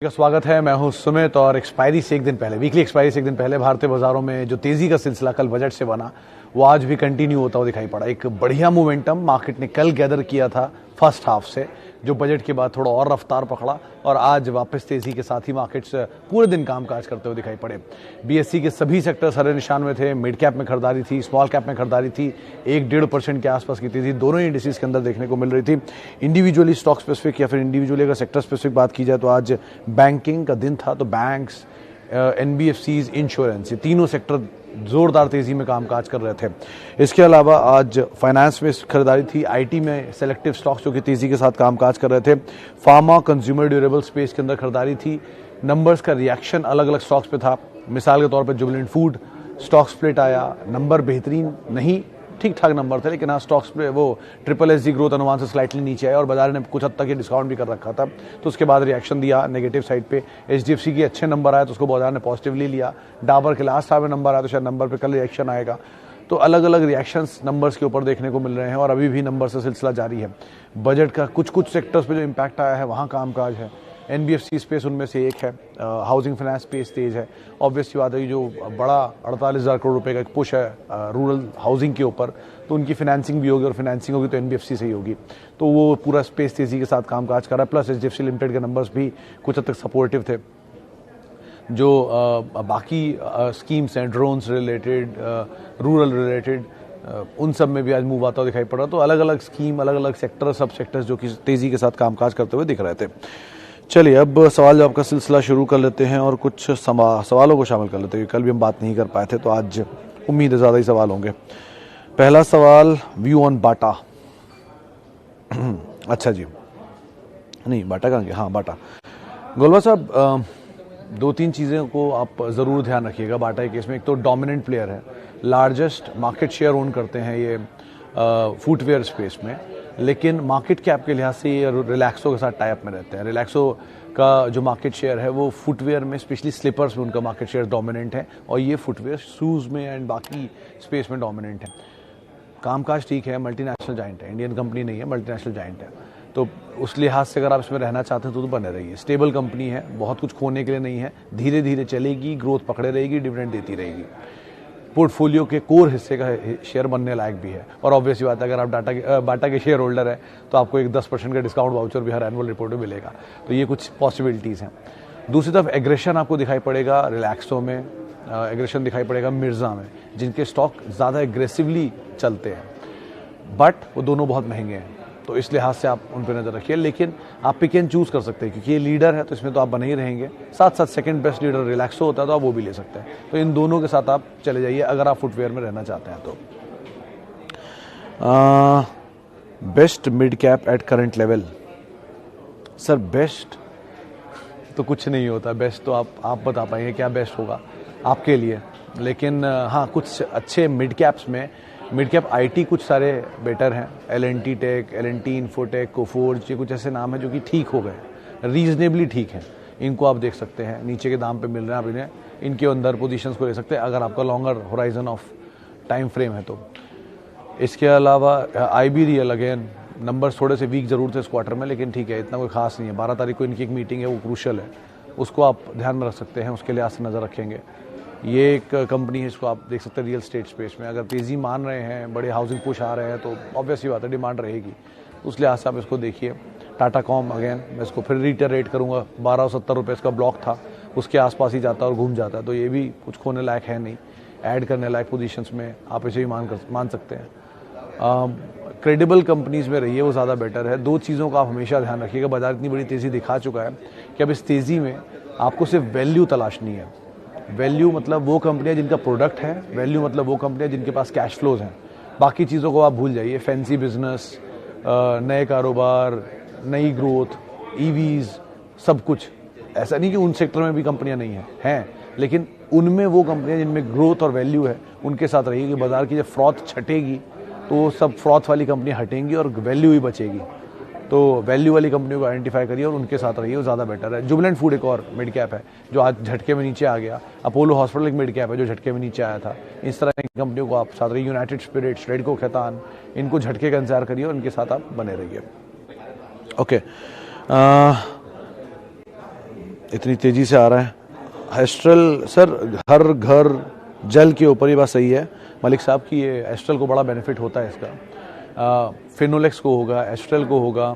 का स्वागत है। मैं हूं सुमित और एक्सपायरी से एक दिन पहले, वीकली एक्सपायरी से एक दिन पहले भारतीय बाजारों में जो तेजी का सिलसिला कल बजट से बना वो आज भी कंटिन्यू होता हुआ दिखाई पड़ा। एक बढ़िया मोमेंटम मार्केट ने कल गैदर किया था फर्स्ट हाफ से, जो बजट के बाद थोड़ा और रफ्तार पकड़ा और आज वापस तेजी के साथ ही मार्केट्स पूरे दिन कामकाज करते हुए दिखाई पड़े। बीएससी के सभी सेक्टर्स हरे निशान में थे। मिड कैप में खरीदारी थी, स्मॉल कैप में खरीदारी थी। 1-1.5% के आसपास की तेजी दोनों ही इंडिसेस के अंदर देखने को मिल रही थी। इंडिविजुअली स्टॉक स्पेसिफिक या फिर इंडिविजुअली अगर सेक्टर स्पेसिफिक बात की जाए तो आज बैंकिंग का दिन था, तो बैंक्स, एनबीएफसीज, इंश्योरेंस, ये तीनों सेक्टर जोरदार तेजी में कामकाज कर रहे थे। इसके अलावा आज फाइनेंस में खरीदारी थी, आईटी में सेलेक्टिव स्टॉक्स जो कि तेजी के साथ कामकाज कर रहे थे। फार्मा, कंज्यूमर ड्यूरेबल स्पेस के अंदर खरीदारी थी। नंबर्स का रिएक्शन अलग अलग स्टॉक्स पे था। मिसाल के तौर पर जुबिलेंट फूड स्टॉक स्प्लिट आया, नंबर बेहतरीन नहीं, ठीक ठाक नंबर थे, लेकिन हाँ स्टॉक्स पे वो SSSG ग्रोथ अनुमान से स्लाइटली नीचे आया और बाजार ने कुछ हद तक ये डिस्काउंट भी कर रखा था, तो उसके बाद रिएक्शन दिया नेगेटिव साइड पे। HDFC के अच्छे नंबर आए तो उसको बाजार ने पॉजिटिवली लिया। डाबर के लास्ट हाफ में नंबर आया तो शायद नंबर पे कल रिएक्शन आएगा। तो अलग अलग रिएक्शंस नंबर्स के ऊपर देखने को मिल रहे हैं और अभी भी नंबर से सिलसिला जारी है। बजट का कुछ सेक्टर्स पे जो इम्पैक्ट आया है वहाँ कामकाज है। NBFC स्पेस उनमें से एक है। हाउसिंग फाइनेंस स्पेस तेज है। ऑब्वियसली बात है, जो बड़ा 48,000 करोड़ रुपए का एक पुश है रूरल हाउसिंग के ऊपर, तो उनकी फाइनेंसिंग भी होगी और फाइनेंसिंग होगी तो NBFC से ही होगी, तो वो पूरा स्पेस तेजी के साथ कामकाज कर रहा है। प्लस HDFC लिमिटेड के नंबर्स भी कुछ हद तक सपोर्टिव थे। जो बाकी स्कीम्स हैं, ड्रोन्स रिलेटेड, रूरल रिलेटेड, उन सब में भी आज मूव आता हुआ दिखाई पड़ रहा। तो अलग अलग स्कीम, अलग अलग सेक्टर, सब सेक्टर्स जो कि तेजी के साथ कामकाज करते हुए दिख रहे थे। चलिए अब सवाल जवाब का सिलसिला शुरू कर लेते हैं और कुछ सवालों को शामिल कर लेते हैं। कल भी हम बात नहीं कर पाए थे तो आज उम्मीद है ज़्यादा ही सवाल होंगे। पहला सवाल, व्यू ऑन बाटा। अच्छा जी, नहीं बाटा कहाँ गया, हाँ बाटा। गोलवा साहब, 2-3 चीज़ों को आप ज़रूर ध्यान रखिएगा बाटा के केस में। एक तो डोमिनेंट प्लेयर है, लार्जेस्ट मार्केट शेयर ओन करते हैं ये फुटवेयर स्पेस में, लेकिन मार्केट कैप के लिहाज से ये रिलैक्सो के साथ टाई अप में रहते हैं। रिलैक्सो का जो मार्केट शेयर है वो फुटवेयर में, स्पेशली स्लीपर्स में उनका मार्केट शेयर डोमिनेंट है और ये फुटवेयर शूज़ में एंड बाकी स्पेस में डोमिनेंट है। कामकाज ठीक है, मल्टीनेशनल जाइंट है, इंडियन कंपनी नहीं है, मल्टीनेशनल जाइंट है, तो उस लिहाज से अगर आप इसमें रहना चाहते हैं तो बने रहिए। स्टेबल कंपनी है, बहुत कुछ खोने के लिए नहीं है, धीरे धीरे चलेगी, ग्रोथ पकड़े रहेगी, डिविडेंड देती रहेगी। पोर्टफोलियो के कोर हिस्से का शेयर बनने लायक भी है। और ऑब्वियसली बात है, अगर आप बाटा के शेयर होल्डर है तो आपको एक 10% का डिस्काउंट वाउचर भी हर एनुअल रिपोर्ट में मिलेगा, तो ये कुछ पॉसिबिलिटीज़ हैं। दूसरी तरफ एग्रेशन आपको दिखाई पड़ेगा रिलैक्सो में, एग्रेशन दिखाई पड़ेगा मिर्जा में, जिनके स्टॉक ज़्यादा एग्रेसिवली चलते हैं, बट वो दोनों बहुत महंगे हैं, तो इस लिहाज से आप उन पर नज़र रखिए। लेकिन आप पिक एंड चूज़ कर सकते हैं क्योंकि ये लीडर है तो इसमें तो आप बने ही रहेंगे। साथ साथ सेकंड बेस्ट लीडर रिलैक्सो होता है तो आप वो भी ले सकते हैं, तो इन दोनों के साथ आप चले जाइए अगर आप फुटवेयर में रहना चाहते हैं तो। Best mid cap at current level. Sir best तो कुछ नहीं होता, बेस्ट तो आप बता पाएंगे क्या बेस्ट होगा आपके लिए। लेकिन हाँ, कुछ अच्छे मिड कैप्स में, मिड कैप आईटी कुछ सारे बेटर हैं। L&T take, L&T infotech, Coforge, ये कुछ ऐसे नाम हैं जो कि ठीक हो गए, रीजनेबली ठीक हैं, इनको आप देख सकते हैं। नीचे के दाम पे मिल रहे हैं, आप इन्हें, इनके अंदर पोजीशंस को ले सकते हैं अगर आपका longer horizon of time frame है तो। इसके अलावा IB रियल, अगेन नंबर्स थोड़े से वीक जरूर थे इस क्वार्टर में, लेकिन ठीक है, इतना कोई खास नहीं है। 12 तारीख को इनकी एक मीटिंग है, वो क्रूशल है, उसको आप ध्यान में रख सकते हैं, उसके लिहाज से नज़र रखेंगे। ये एक कंपनी है, इसको आप देख सकते हैं रियल स्टेट स्पेस में। अगर तेज़ी मान रहे हैं, बड़े हाउसिंग पुश आ रहे हैं तो ऑब्वियसली बात है डिमांड रहेगी, उस लिहाज से आप इसको देखिए। टाटा कॉम, अगेन मैं इसको फिर रिटरेट करूँगा, 1270 रुपये इसका ब्लॉक था, उसके आसपास ही जाता है और घूम जाता है, तो ये भी कुछ खोने लायक है नहीं, ऐड करने लायक पोजीशंस में आप इसे भी मान सकते हैं। क्रेडिबल कंपनीज़ में रहिए, वो ज़्यादा बेटर है। 2 चीज़ों का आप हमेशा ध्यान रखिएगा, बाजार इतनी बड़ी तेज़ी दिखा चुका है कि अब इस तेज़ी में आपको सिर्फ वैल्यू तलाशनी है। वैल्यू मतलब वो कंपनियां जिनका प्रोडक्ट है, वैल्यू मतलब वो कंपनियां जिनके पास कैश फ्लोज हैं। बाकी चीज़ों को आप भूल जाइए, फैंसी बिजनेस, नए कारोबार, नई ग्रोथ, EVs, सब कुछ। ऐसा नहीं कि उन सेक्टर में भी कंपनियां नहीं हैं, लेकिन उनमें वो कंपनियां जिनमें ग्रोथ और वैल्यू है उनके साथ रहिए। कि बाजार की जब फ्रॉथ छटेगी तो सब फ्रॉथ वाली कंपनियां हटेंगी और वैल्यू ही बचेगी, तो वैल्यू वाली कंपनियों को आइडेंटिफाई करिए और उनके साथ रहिए, वो ज़्यादा बेटर है। जुबिलेंट फूड एक और मिड कैप है जो आज झटके में नीचे आ गया। अपोलो हॉस्पिटल एक मिड कैप है जो झटके में नीचे आया था। इस तरह की कंपनियों को आप साथ रहिए। यूनाइटेड स्पिरिट्स, रेडको खैतान, इनको झटके का इंतजार करिए और इनके साथ आप बने रहिए। ओके, इतनी तेज़ी से आ रहा है। एस्ट्रल सर, हर घर जल के ऊपर, ये बात सही है मलिक साहब की, ये एस्ट्रल को बड़ा बेनिफिट होता है इसका। फिनोलेक्स को होगा, एस्ट्रल को होगा,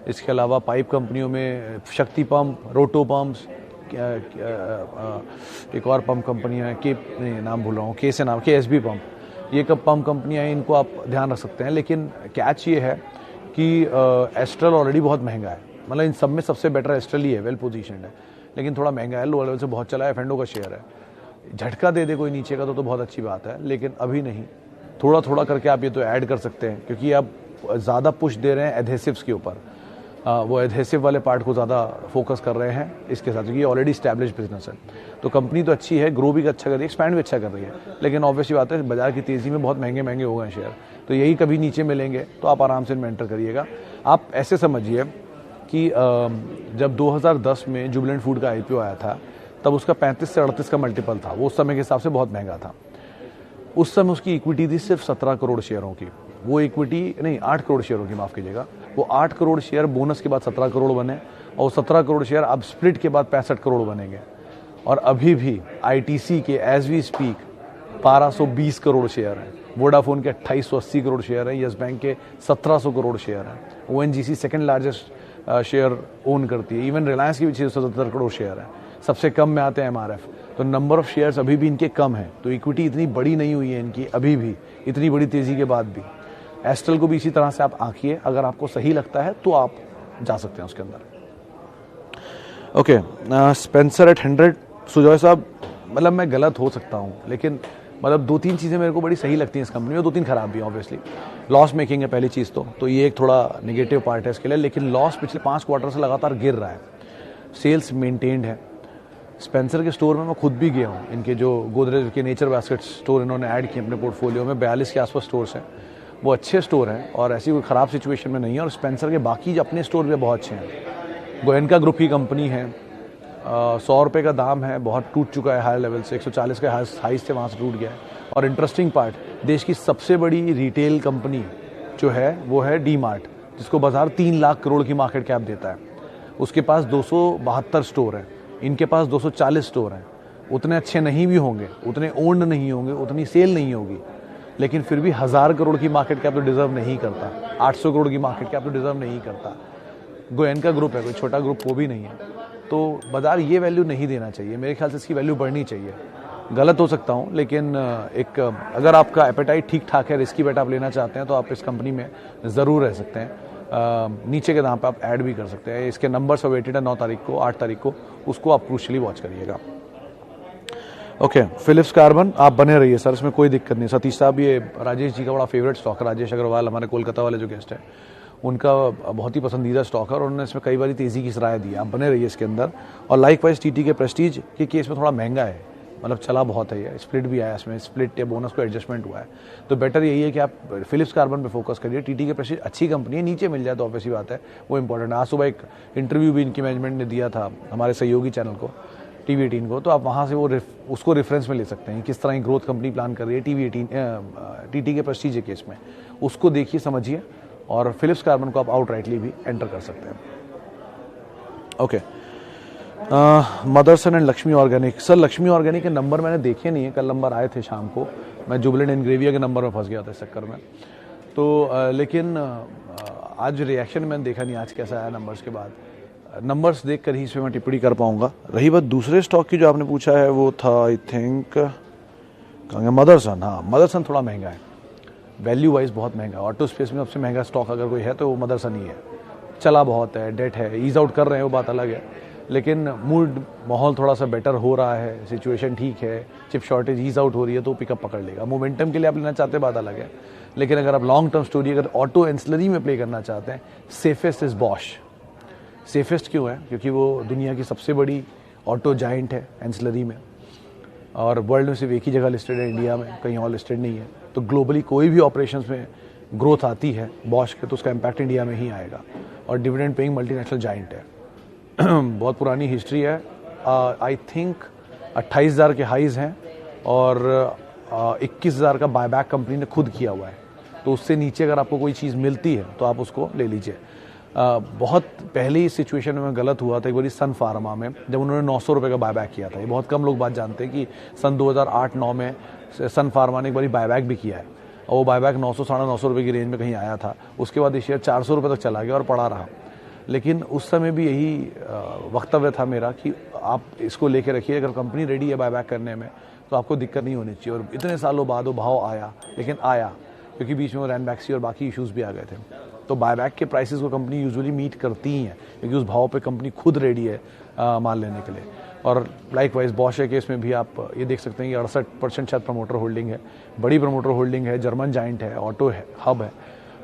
इसके अलावा पाइप कंपनियों में शक्ति पंप, रोटो पंप्स, एक और पंप कंपनियाँ हैं, के नहीं नाम भूल रहा हूँ, के से नाम, के एस बी पंप, ये कब पंप कंपनियाँ हैं, इनको आप ध्यान रख सकते हैं। लेकिन कैच ये है कि एस्ट्रल ऑलरेडी बहुत महंगा है, मतलब इन सब में सबसे बेटर एस्ट्रल ही है, वेल पोजीशनड है, लेकिन थोड़ा महंगा है, लो लेवल से बहुत चला है, फेंडो का शेयर है। झटका दे दे कोई नीचे का तो बहुत अच्छी बात है, लेकिन अभी नहीं, थोड़ा थोड़ा करके आप ये तो ऐड कर सकते हैं, क्योंकि आप ज़्यादा पुश दे रहे हैं एडहेसिव्स के ऊपर, वो एडहेसिव वाले पार्ट को ज़्यादा फोकस कर रहे हैं इसके साथ, क्योंकि ऑलरेडी स्टैब्लिश बिजनेस है। तो कंपनी तो अच्छी है, ग्रो भी अच्छा कर रही है, एक्सपैंड भी अच्छा कर रही है, लेकिन ऑब्वियसली बात है बाजार की तेज़ी में बहुत महंगे महंगे हो गए शेयर, तो यही कभी नीचे मिलेंगे तो आप आराम से इनमें एंटर करिएगा। आप ऐसे समझिए कि जब 2010 में जुबिलेंट फूड का IPO आया था, तब उसका 35 से 38 का मल्टीपल था, वो उस समय के हिसाब से बहुत महंगा था। उस समय उसकी इक्विटी थी सिर्फ 17 करोड़ शेयरों की, वो इक्विटी नहीं 8 करोड़ शेयरों की, माफ़ कीजिएगा, वो 8 करोड़ शेयर बोनस के बाद 17 करोड़ बने, और 17 करोड़ शेयर अब स्प्लिट के बाद 65 करोड़ बनेंगे। और अभी भी ITC के as we speak 1220 crore share हैं, वोडाफोन के 2880 करोड़ शेयर हैं, यस बैंक के 1700 करोड़ शेयर हैं, ONGC second largest share own करती है, इवन रिलायंस की भी 677 करोड़ शेयर है, सबसे कम में आते हैं MRF। तो नंबर ऑफ शेयर्स अभी भी इनके कम है, तो इक्विटी इतनी बड़ी नहीं हुई है इनकी अभी भी, इतनी बड़ी तेज़ी के बाद भी। एस्ट्रल को भी इसी तरह से आप आंकिए, अगर आपको सही लगता है तो आप जा सकते हैं उसके अंदर। ओके, स्पेंसर एट 100, सुजॉय साहब, मतलब मैं गलत हो सकता हूँ, लेकिन मतलब 2-3 चीज़ें मेरे को बड़ी सही लगती हैं इस कंपनी में, 2-3 खराब भी हैं ऑब्वियसली। लॉस मेकिंग है पहली चीज़, तो ये एक थोड़ा नेगेटिव पार्ट है इसके लिए, लेकिन लॉस पिछले 5 क्वार्टर से लगातार गिर रहा है, सेल्स मेंटेन्ड है। स्पेंसर के स्टोर में मैं खुद भी गया हूँ, इनके जो गोदरेज के नेचर बास्केट स्टोर इन्होंने ऐड किए अपने पोर्टफोलियो में, 42 के आसपास स्टोर्स हैं, वो अच्छे स्टोर हैं और ऐसी कोई ख़राब सिचुएशन में नहीं है। और स्पेंसर के बाकी जो अपने स्टोर भी बहुत अच्छे हैं। गोयनका ग्रुप की कंपनी है, 100 रुपये का दाम है, बहुत टूट चुका है हायर लेवल से, 140 के हाई से वहाँ से टूट गया है। और इंटरेस्टिंग पार्ट, देश की सबसे बड़ी रिटेल कंपनी जो है वो है डी-मार्ट, जिसको बाजार 3 लाख करोड़ की मार्केट कैप देता है, उसके पास 272 स्टोर हैं, इनके पास 240 स्टोर हैं। उतने अच्छे नहीं भी होंगे, उतने ओन्ड नहीं होंगे, उतनी सेल नहीं होगी, लेकिन फिर भी 1000 करोड़ की मार्केट कैप तो डिजर्व नहीं करता, 800 करोड़ की मार्केट कैप तो डिजर्व नहीं करता। गोयनका ग्रुप है, कोई छोटा ग्रुप वो भी नहीं है, तो बाजार ये वैल्यू नहीं देना चाहिए, मेरे ख्याल से इसकी वैल्यू बढ़नी चाहिए। गलत हो सकता हूँ, लेकिन एक अगर आपका एपेटाइट ठीक ठाक है, रिस्की बेट आप लेना चाहते हैं, तो आप इस कंपनी में ज़रूर रह सकते हैं। नीचे के दाम पे आप ऐड भी कर सकते हैं। इसके नंबर्स अवेटेड है 9 तारीख को, 8 तारीख को, उसको आप क्रूशली वॉच करिएगा। ओके, फिलिप्स कार्बन आप बने रहिए सर, इसमें कोई दिक्कत नहीं। सतीश साहब, ये राजेश जी का बड़ा फेवरेट स्टॉक है, राजेश अग्रवाल हमारे कोलकाता वाले जो गेस्ट हैं, उनका बहुत ही पसंदीदा स्टॉक है और उन्होंने इसमें कई बार तेज़ी की सराह दी है, आप बने रहिए इसके अंदर। और लाइक वाइज TT के प्रेस्टीज के केस में थोड़ा महंगा है, मतलब चला बहुत है, ये स्प्लिट भी आया इसमें, स्प्लिट या बोनस को एडजस्टमेंट हुआ है, तो बेटर यही है कि आप फिलिप्स कार्बन पे फोकस करिए। TT के प्रेस्टीज अच्छी कंपनी है, नीचे मिल जाए तो ऑब्वियसली बात है वो इंपॉर्टेंट है। आज सुबह एक इंटरव्यू भी इनकी मैनेजमेंट ने दिया था हमारे सहयोगी चैनल को, TV18 को, तो आप वहाँ से उसको रेफरेंस में ले सकते हैं, किस तरह की ग्रोथ कंपनी प्लान कर रही है TT के प्रेस्टीज के केस में, उसको देखिए समझिए, और फिलिप्स कार्बन को आप आउटराइटली भी एंटर कर सकते हैं। Okay, Motherson and Lakshmi organic, sir Lakshmi organic के नंबर मैंने देखे नहीं है, कल नंबर आए थे शाम को, मैं जुबिलेंट इनग्रेविया के नंबर में फंस गया था इस चक्कर में, तो लेकिन आज रिएक्शन मैंने देखा नहीं आज कैसा आया नंबर्स के बाद, नंबर्स देख कर ही इस पर मैं टिप्पणी कर पाऊंगा। रही बात दूसरे स्टॉक की जो आपने पूछा है, वो था आई थिंक मदरसन। हाँ, मदरसन थोड़ा महंगा है, वैल्यू वाइज बहुत महंगा है, ऑटो स्पेस में सबसे महंगा स्टॉक अगर कोई है तो वो मदरसन ही है। चला बहुत है, डेट है, ईज आउट कर रहे हैं, वो बात अलग है, लेकिन मूड माहौल थोड़ा सा बेटर हो रहा है, सिचुएशन ठीक है, चिप शॉर्टेज ईज आउट हो रही है तो पिकअप पकड़ लेगा। मोमेंटम के लिए आप लेना चाहते हैं, बात अलग है, लेकिन अगर आप लॉन्ग टर्म स्टोरी अगर ऑटो एंसिलरी में प्ले करना चाहते हैं, सेफेस्ट इज बॉश। सेफेस्ट क्यों है? क्योंकि वो दुनिया की सबसे बड़ी ऑटो जाइंट है एंसिलरी में, और वर्ल्ड में सिर्फ एक ही जगह लिस्टेड है, इंडिया में, कहीं और लिस्टेड नहीं है। तो ग्लोबली कोई भी ऑपरेशंस में ग्रोथ आती है बॉश के, तो उसका इम्पैक्ट इंडिया में ही आएगा, और डिविडेंड पेइंग मल्टीनेशनल जाइंट है। बहुत पुरानी हिस्ट्री है, आई थिंक 28,000 के हाइज हैं, और 21,000 का बायबैक कंपनी ने खुद किया हुआ है, तो उससे नीचे अगर आपको कोई चीज़ मिलती है तो आप उसको ले लीजिए। बहुत पहले इस सिचुएशन में गलत हुआ था एक बार सन फार्मा में, जब उन्होंने 900 रुपये का बायबैक किया था। ये बहुत कम लोग बात जानते हैं कि सन 2008-9 में सन फार्मा ने एक बार बायबैक भी किया है, और वो बायबैक 900 साढ़े 900 रुपये की रेंज में कहीं आया था। उसके बाद ये शेयर 400 रुपये तक चला गया और पड़ा रहा। लेकिन उस समय भी यही वक्तव्य था मेरा कि आप इसको लेके रखिए, अगर कंपनी रेडी है बायबैक करने में तो आपको दिक्कत नहीं होनी चाहिए। और इतने सालों बाद वो भाव आया, लेकिन आया क्योंकि बीच में वो रैनबैक्सी और बाकी इश्यूज़ भी आ गए थे। तो बायबैक के प्राइसेस को कंपनी यूजुअली मीट करती ही है, क्योंकि उस भाव पे कंपनी खुद रेडी है माल लेने के लिए। और लाइकवाइज बॉश के केस में भी आप ये देख सकते हैं कि 68% शायद प्रमोटर होल्डिंग है, बड़ी प्रमोटर होल्डिंग है, जर्मन जाइंट है, ऑटो है, हब है।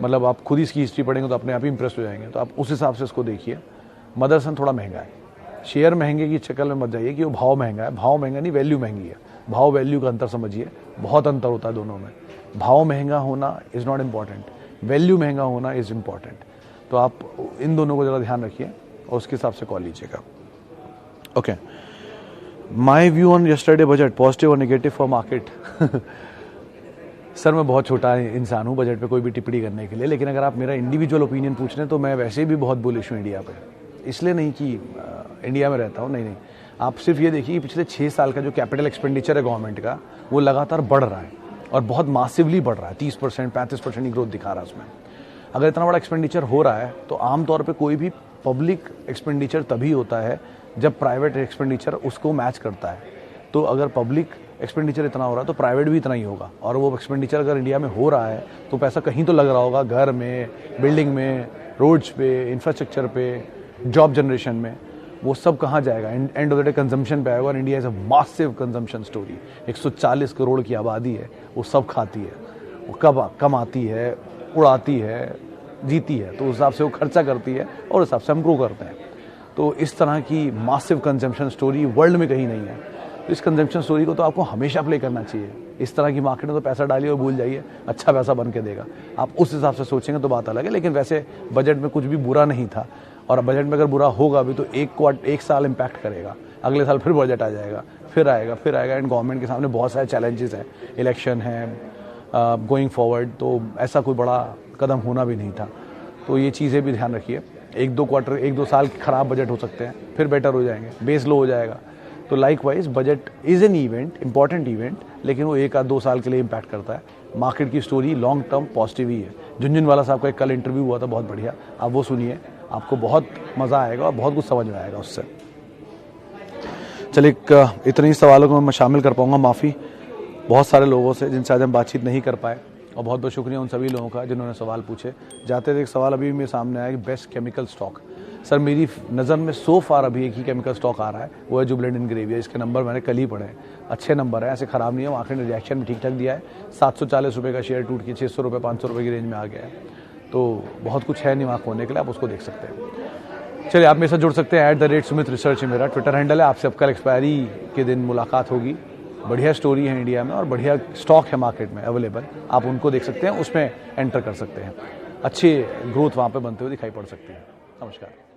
मतलब आप खुद इसकी हिस्ट्री पढ़ेंगे तो अपने आप ही इंप्रेस हो जाएंगे। तो आप उस हिसाब से इसको देखिए। मदरसन थोड़ा महंगा है, शेयर महंगे की चक्कर में मत जाइए कि वो भाव महंगा है। भाव महंगा नहीं, वैल्यू महंगी है। भाव वैल्यू का अंतर समझिए, बहुत अंतर होता है दोनों में। भाव महंगा होना इज़ नॉट इम्पॉर्टेंट, वैल्यू महंगा होना इज़ इम्पॉर्टेंट। तो आप इन दोनों को ज़रा ध्यान रखिए और उसके हिसाब से कॉल लीजिएगा। Okay, my view on yesterday budget, positive और नेगेटिव फॉर मार्केट। सर मैं बहुत छोटा इंसान हूँ बजट पे कोई भी टिप्पणी करने के लिए, लेकिन अगर आप मेरा इंडिविजुअल ओपिनियन पूछ रहे हैं तो मैं वैसे भी बहुत बुलिश हूँ इंडिया पे। इसलिए नहीं कि इंडिया में रहता हूँ, नहीं। आप सिर्फ ये देखिए कि पिछले 6 साल का जो कैपिटल एक्सपेंडिचर है गवर्नमेंट का, वो लगातार बढ़ रहा है और बहुत मासिवली बढ़ रहा है। 30% 35% की ग्रोथ दिखा रहा है उसमें। अगर इतना बड़ा एक्सपेंडिचर हो रहा है तो आमतौर पर कोई भी पब्लिक एक्सपेंडिचर तभी होता है जब प्राइवेट एक्सपेंडिचर उसको मैच करता है। तो अगर पब्लिक एक्सपेंडिचर इतना हो रहा है तो प्राइवेट भी इतना ही होगा। और वो एक्सपेंडिचर अगर इंडिया में हो रहा है तो पैसा कहीं तो लग रहा होगा, घर में, बिल्डिंग में, रोड्स पे, इंफ्रास्ट्रक्चर पे, जॉब जनरेशन में। वो सब कहाँ जाएगा? End of the day consumption पे आएगा। और India is a massive consumption story. 140 crore की आबादी है, वो सब खाती है, वो कब कमाती है, उड़ाती है, जीती है, तो उस हिसाब से वो खर्चा करती है और उस हिसाब से हम ग्रो करते हैं। तो इस तरह की मासिव कंजम्पशन स्टोरी वर्ल्ड में कहीं नहीं है। तो इस कंजम्पशन स्टोरी को तो आपको हमेशा प्ले करना चाहिए। इस तरह की मार्केट में तो पैसा डालिए और भूल जाइए, अच्छा पैसा बन के देगा। आप उस हिसाब से सोचेंगे तो बात अलग है। लेकिन वैसे बजट में कुछ भी बुरा नहीं था, और बजट में अगर बुरा होगा भी तो एक साल इम्पैक्ट करेगा, अगले साल फिर बजट आ जाएगा, फिर आएगा। एंड गवर्नमेंट के सामने बहुत सारे चैलेंजेस हैं, इलेक्शन है गोइंग फॉरवर्ड, तो ऐसा कोई बड़ा कदम होना भी नहीं था। तो ये चीज़ें भी ध्यान रखिए। 1-2 साल खराब बजट हो सकते हैं, फिर बेटर हो जाएंगे, बेस लो हो जाएगा। तो likewise budget is an event, important event, लेकिन वो 1-2 साल के लिए इम्पैक्ट करता है। मार्केट की स्टोरी लॉन्ग टर्म पॉजिटिव ही है। झुनझुनवाला साहब का एक कल इंटरव्यू हुआ था, बहुत बढ़िया, आप वो सुनिए, आपको बहुत मज़ा आएगा और बहुत कुछ समझ में आएगा उससे। चलिए, इतने ही सवालों को मैं शामिल कर पाऊँगा, माफ़ी बहुत सारे लोगों से जिनसे आज हम बातचीत नहीं कर पाए, और बहुत बहुत शुक्रिया उन सभी लोगों का जिन्होंने सवाल पूछे। जाते थे एक सवाल अभी मेरे सामने आया कि बेस्ट केमिकल स्टॉक। सर मेरी नज़र में सो फार अभी एक ही केमिकल स्टॉक आ रहा है, वो है जुबिलेंट इंग्रेविया। इसके नंबर मैंने कल ही पढ़े हैं, अच्छे नंबर है, ऐसे ख़राब नहीं है। मार्केट ने रिएक्शन भी ठीक ठाक दिया है। 740 रुपये का शेयर टूट के 600 रुपये 500 रुपये की रेंज में आ गया है। तो बहुत कुछ है दिमाग खोलने के लिए, आप उसको देख सकते हैं। चलिए, आप मेरे साथ जुड़ सकते हैं। @सुमित रिसर्च है मेरा ट्विटर हैंडल है। आपसे अब कल एक्सपायरी के दिन मुलाकात होगी। बढ़िया स्टोरी है इंडिया में और बढ़िया स्टॉक है मार्केट में अवेलेबल, आप उनको देख सकते हैं, उसमें एंटर कर सकते हैं। अच्छी ग्रोथ वहाँ पे बनते हुए दिखाई पड़ सकती है। नमस्कार।